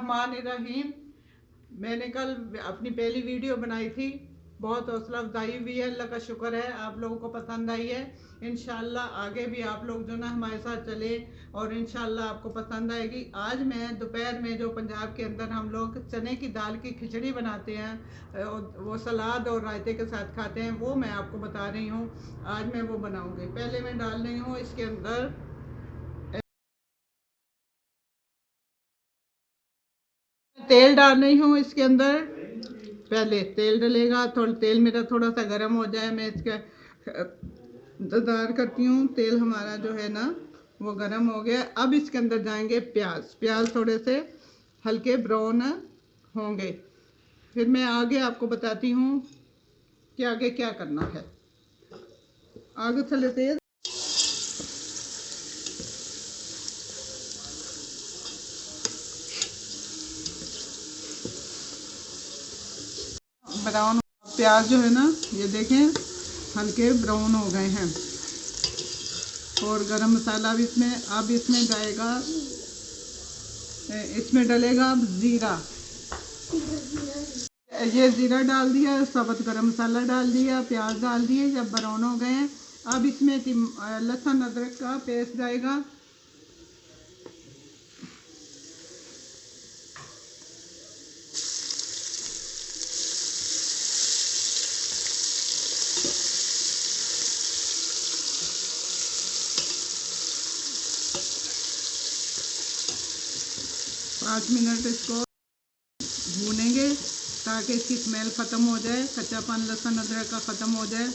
बिस्मिल्लाहिर्रहमानिर्रहीम। मैंने कल अपनी पहली वीडियो बनाई थी, बहुत हौसला अफजाई हुई है, अल्लाह का शुक्र है आप लोगों को पसंद आई है। इंशाल्लाह आगे भी आप लोग जो ना हमारे साथ चले और इंशाल्लाह आपको पसंद आएगी। आज मैं दोपहर में जो पंजाब के अंदर हम लोग चने की दाल की खिचड़ी बनाते हैं, वो सलाद और रायते के साथ खाते हैं, वो मैं आपको बता रही हूँ। आज मैं वो बनाऊँगी। पहले मैं डाल रही हूँ इसके अंदर तेल, डाल रही हूँ इसके अंदर। पहले तेल डलेगा, थोड़ा तेल मेरा थोड़ा सा गर्म हो जाए, मैं इसका इंतज़ार करती हूँ। तेल हमारा जो है ना वो गर्म हो गया। अब इसके अंदर जाएंगे प्याज। प्याज थोड़े से हल्के ब्राउन होंगे, फिर मैं आगे आपको बताती हूँ कि आगे क्या करना है। आगे थले तेल ब्राउन, प्याज जो है ना ये देखें हल्के ब्राउन हो गए हैं। और गरम मसाला भी इसमें अब इसमें जाएगा, इसमें डलेगा ज़ीरा। ये ज़ीरा डाल दिया, साबुत गरम मसाला डाल दिया, प्याज डाल दिए जब ब्राउन हो गए हैं। अब इसमें लहसुन अदरक का पेस्ट जाएगा। पाँच मिनट इसको भूनेंगे ताकि इसकी स्मेल ख़त्म हो जाए, कच्चापन लहसुन अदरक का ख़त्म हो जाए।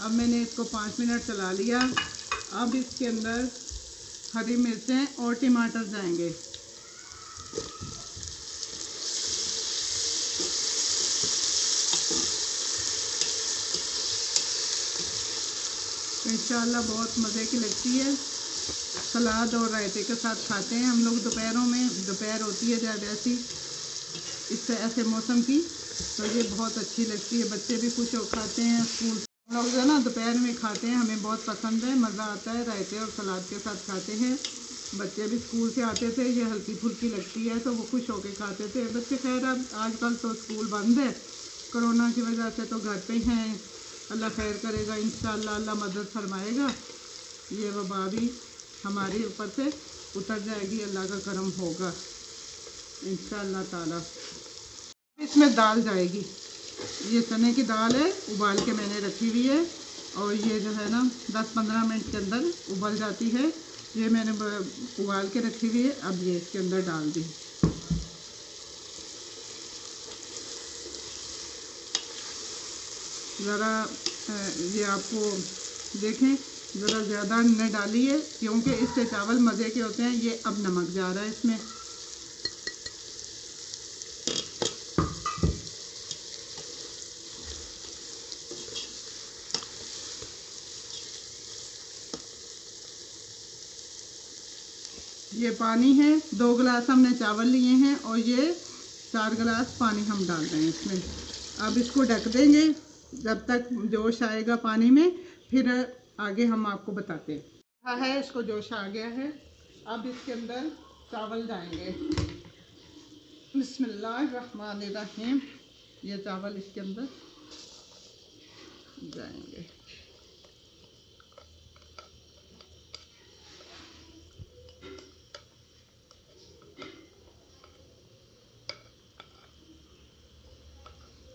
अब मैंने इसको 5 मिनट चला लिया। अब इसके अंदर हरी मिर्चें और टमाटर जाएंगे। इंशाल्लाह बहुत मज़े की लगती है, सलाद और रायते के साथ खाते हैं हम लोग दोपहरों में। दोपहर होती है जब ऐसी इससे ऐसे मौसम की, तो ये बहुत अच्छी लगती है। बच्चे भी खुश हो खाते हैं। स्कूल हम लोग जो है ना दोपहर में खाते हैं, हमें बहुत पसंद है, मज़ा आता है। रायते और सलाद के साथ खाते हैं। बच्चे भी स्कूल से आते थे, ये हल्की फुल्की लगती है तो वो खुश होकर खाते थे। बच्चे खैर अब आजकल तो स्कूल बंद है कोरोना की वजह से, तो घर पे हैं। अल्लाह खैर करेगा इंशाल्लाह, अल्लाह मदद फरमाएगा। ये वबा भी हमारे ऊपर से उतर जाएगी, अल्लाह का करम होगा इंशाल्लाह ताला। इसमें दाल जाएगी, ये चने की दाल है, उबाल के मैंने रखी हुई है। और ये जो है ना 10-15 मिनट के अंदर उबल जाती है। ये मैंने उबाल के रखी हुई है। अब ये इसके अंदर डाल दी। ज़रा ये आपको देखें, ज़रा ज़्यादा न डालिए क्योंकि इससे चावल मज़े के होते हैं। ये अब नमक जा रहा है इसमें। ये पानी है, 2 गिलास हमने चावल लिए हैं और ये 4 गिलास पानी हम डाल रहे हैं इसमें। अब इसको ढक देंगे जब तक जोश आएगा पानी में, फिर आगे हम आपको बताते हैं। हाँ है, इसको जोश आ गया है। अब इसके अंदर चावल जाएंगे। बिस्मिल्लाहिर्रहमानिर्रहीम। ये चावल इसके अंदर जाएंगे।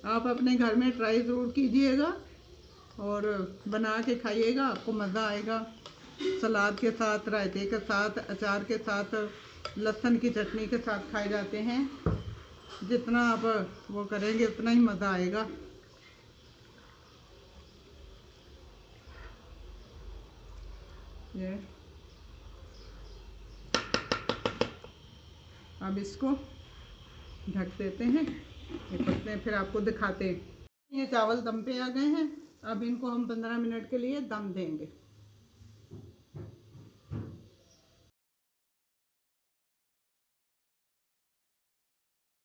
आप अपने घर में ट्राई ज़रूर कीजिएगा और बना के खाइएगा, आपको मज़ा आएगा। सलाद के साथ, रायते के साथ, अचार के साथ, लहसुन की चटनी के साथ खाए जाते हैं। जितना आप वो करेंगे उतना ही मज़ा आएगा। ये अब इसको ढक देते हैं, ये पकते हैं, फिर आपको दिखाते हैं। ये चावल दम पे आ गए हैं। अब इनको हम 15 मिनट के लिए दम देंगे।